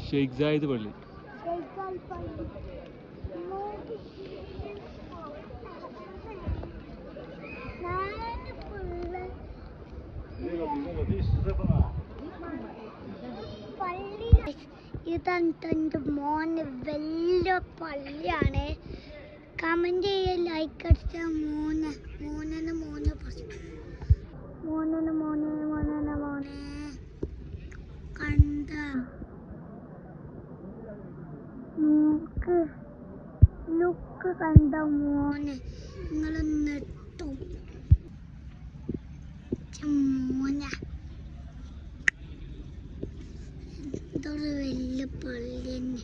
Sheikh Zayed പള്ളി. ഇതാണ് എൻ്റെ മോന് വലിയ പള്ളിയാണ്. കമന്റ് ചെയ്യാൻ ലൈക്ക് അടിച്ച മോനെ കണ്ട ലുക്ക് കണ്ട മോനെ നിങ്ങൾ നെട്ടും മോന. ഇതൊരു വലിയ പള്ളി തന്നെ.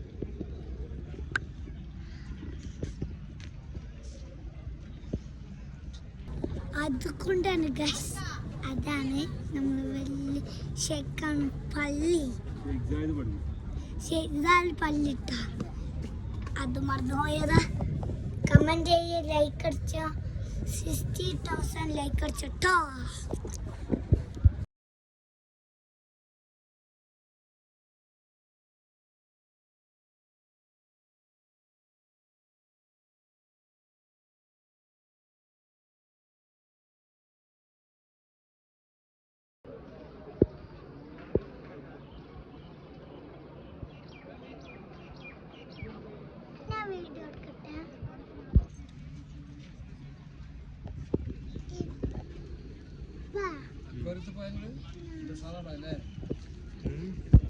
അതുകൊണ്ടാണ് ഗൈസ്, അതാണ് നമ്മൾ വലിയ ഷെയ്ഖാണ് പള്ളി, ഷെയ്ഖ് പള്ളിട്ട. അത് മറന്നുപോയതാ. കമന്റ് ചെയ്യ, ലൈക്ക് അടിച്ച 60,000 ലൈക്ക് അടിച്ചോ. വീഡിയോ എടുക്കട്ടെ.